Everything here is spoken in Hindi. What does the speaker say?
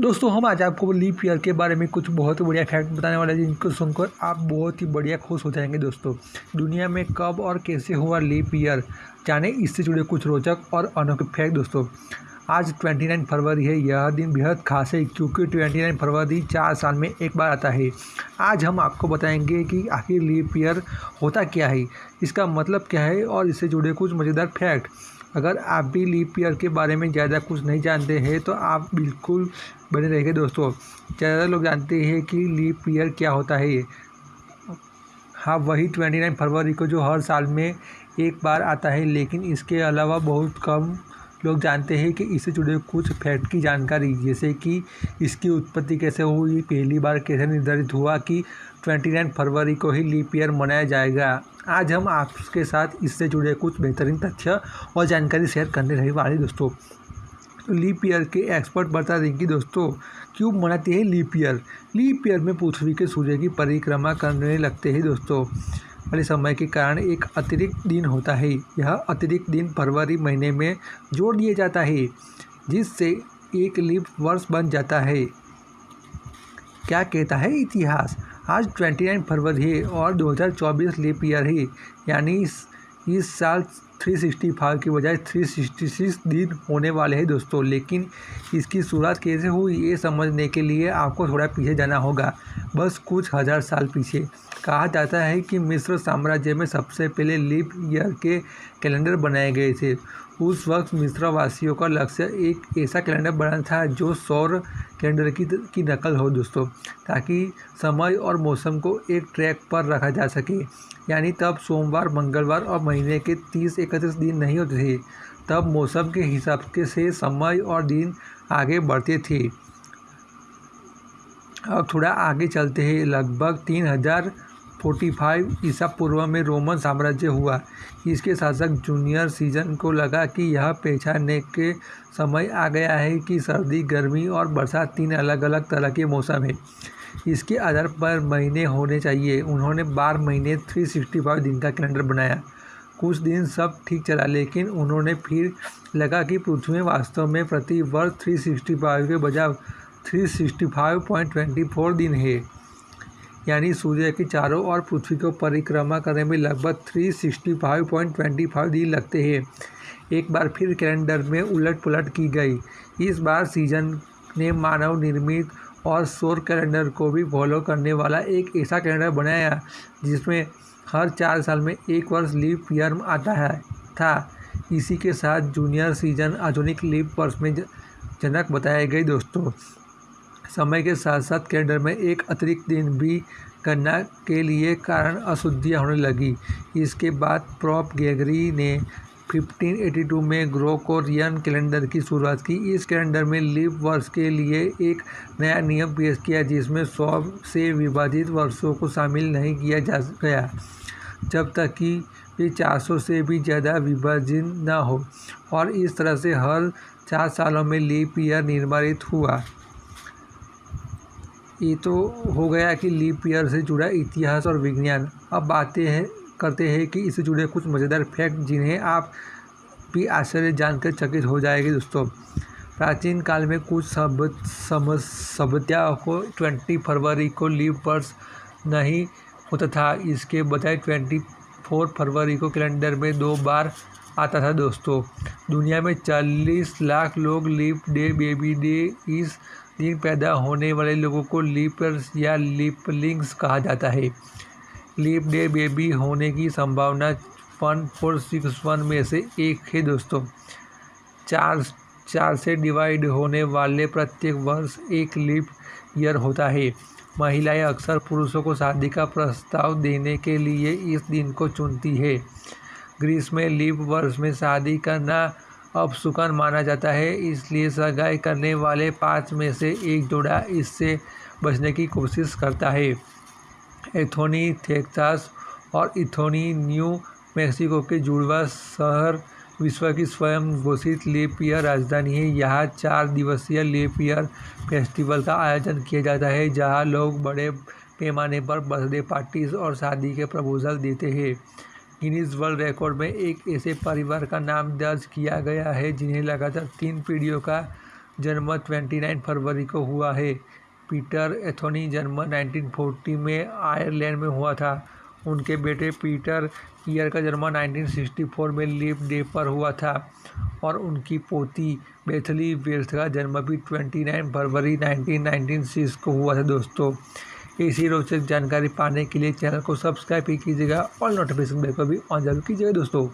दोस्तों हम आज आपको लीप ईयर के बारे में कुछ बहुत बढ़िया फैक्ट बताने वाले हैं जिनको सुनकर आप बहुत ही बढ़िया खुश हो जाएंगे। दोस्तों दुनिया में कब और कैसे हुआ लीप ईयर, जाने इससे जुड़े कुछ रोचक और अनोखे फैक्ट। दोस्तों आज 29 फरवरी है। यह दिन बेहद खास है क्योंकि 29 फरवरी 4 साल में एक बार आता है। आज हम आपको बताएंगे कि आखिर लीप ईयर होता क्या है, इसका मतलब क्या है और इससे जुड़े कुछ मज़ेदार फैक्ट। अगर आप भी लीप ईयर के बारे में ज़्यादा कुछ नहीं जानते हैं तो आप बिल्कुल बने रहेंगे। दोस्तों ज़्यादा लोग जानते हैं कि लीप ईयर क्या होता है। हाँ, वही 29 फरवरी को जो हर साल में एक बार आता है, लेकिन इसके अलावा बहुत कम लोग जानते हैं कि इससे जुड़े कुछ फैक्ट की जानकारी, जैसे कि इसकी उत्पत्ति कैसे हुई, पहली बार कैसे निर्धारित हुआ कि 29 फरवरी को ही लीप ईयर मनाया जाएगा। आज हम आपके साथ इससे जुड़े कुछ बेहतरीन तथ्य और जानकारी शेयर करने रहे वाले। दोस्तों तो लीप ईयर के एक्सपर्ट बता दें कि दोस्तों क्यों मनाते हैं लीप ईयर। लीप ईयर में पृथ्वी के सूर्य की परिक्रमा करने लगते हैं दोस्तों वाले समय के कारण एक अतिरिक्त दिन होता है। यह अतिरिक्त दिन फरवरी महीने में जोड़ दिया जाता है, जिससे एक लीप वर्ष बन जाता है। क्या कहता है इतिहास। आज 29 फरवरी है और 2024 लीप ईयर है, यानी इस साल 365 की बजाय 366 दिन होने वाले हैं। दोस्तों लेकिन इसकी शुरुआत कैसे हुई ये समझने के लिए आपको थोड़ा पीछे जाना होगा, बस कुछ हज़ार साल पीछे। कहा जाता है कि मिस्र साम्राज्य में सबसे पहले लीप ईयर के कैलेंडर बनाए गए थे। उस वक्त मिस्र वासियों का लक्ष्य एक ऐसा कैलेंडर बनाना था जो सौर कैलेंडर की नकल हो दोस्तों, ताकि समय और मौसम को एक ट्रैक पर रखा जा सके। यानी तब सोमवार, मंगलवार और महीने के 30-31 दिन नहीं होते थे। तब मौसम के हिसाब से समय और दिन आगे बढ़ते थे। अब थोड़ा आगे चलते हैं। लगभग 3045 ईसा पूर्व में रोमन साम्राज्य हुआ। इसके शासक जूलियस सीजर को लगा कि यह पहचानने के समय आ गया है कि सर्दी, गर्मी और बरसात 3 अलग अलग तरह के मौसम है। इसके आधार पर महीने होने चाहिए। उन्होंने 12 महीने 365 दिन का कैलेंडर बनाया। कुछ दिन सब ठीक चला, लेकिन उन्होंने फिर लगा कि पृथ्वी वास्तव में प्रति वर्ष 365 के बजाय 365.24 दिन है। यानी सूर्य के चारों ओर पृथ्वी को परिक्रमा करने में लगभग 365.25 दिन लगते हैं। एक बार फिर कैलेंडर में उलट पुलट की गई। इस बार सीजन ने मानव निर्मित और सौर कैलेंडर को भी फॉलो करने वाला एक ऐसा कैलेंडर बनाया जिसमें हर 4 साल में एक वर्ष लीप ईयर आता था। इसी के साथ जूलियस सीजर आधुनिक लीप वर्ष में जनक बताए गए। दोस्तों समय के साथ साथ कैलेंडर में एक अतिरिक्त दिन भी गणना के लिए कारण अशुद्धियाँ होने लगी। इसके बाद पोप ग्रेगरी ने 1582 में ग्रेगोरियन कैलेंडर की शुरुआत की। इस कैलेंडर में लीप वर्ष के लिए एक नया नियम पेश किया, जिसमें 100 से विभाजित वर्षों को शामिल नहीं किया जा गया जब तक कि वे 400 से भी ज़्यादा विभाजित न हो, और इस तरह से हर 4 सालों में लीप ईयर निर्धारित हुआ। ये तो हो गया कि लीप ईयर से जुड़ा इतिहास और विज्ञान। अब करते हैं कि इससे जुड़े कुछ मज़ेदार फैक्ट जिन्हें आप भी आश्चर्य जानकर चकित हो जाएंगे। दोस्तों प्राचीन काल में कुछ सभ्यताओं को 20 फरवरी को लीप वर्ष नहीं होता था। इसके बजाय 24 फरवरी को कैलेंडर में 2 बार आता था। दोस्तों दुनिया में 40 लाख लोग लीप डे, बेबी डे, इस दिन पैदा होने वाले लोगों को लीपर्स या लीपलिंग्स कहा जाता है। लीप डे बेबी होने की संभावना 1461 में से एक है। दोस्तों 4 से डिवाइड होने वाले प्रत्येक वर्ष एक लीप ईयर होता है। महिलाएं अक्सर पुरुषों को शादी का प्रस्ताव देने के लिए इस दिन को चुनती है। ग्रीस में लीप वर्ष में शादी करना अपशकुन माना जाता है, इसलिए सगाई करने वाले 5 में से एक जोड़ा इससे बचने की कोशिश करता है। एंथोनी, टेक्सास और एंथोनी, न्यू मैक्सिको के जुड़वा शहर विश्व की स्वयं घोषित लीप ईयर राजधानी है। यहाँ 4 दिवसीय लीप ईयर फेस्टिवल का आयोजन किया जाता है, जहाँ लोग बड़े पैमाने पर बर्थडे पार्टीज और शादी के प्रपोजल देते हैं। गिनीज वर्ल्ड रिकॉर्ड में एक ऐसे परिवार का नाम दर्ज किया गया है जिन्हें लगातार 3 पीढ़ियों का जन्म 29 फरवरी को हुआ है। पीटर एंथोनी जन्म 1940 में आयरलैंड में हुआ था। उनके बेटे पीटर ईयर का जन्म 1964 में लीप डे पर हुआ था और उनकी पोती बेथली वेल्स का जन्म भी 29 फरवरी 1996 को हुआ था दोस्तों। ऐसी रोचक जानकारी पाने के लिए चैनल को सब्सक्राइब कीजिएगा और नोटिफिकेशन बेल को भी ऑन जरूर कीजिएगा दोस्तों।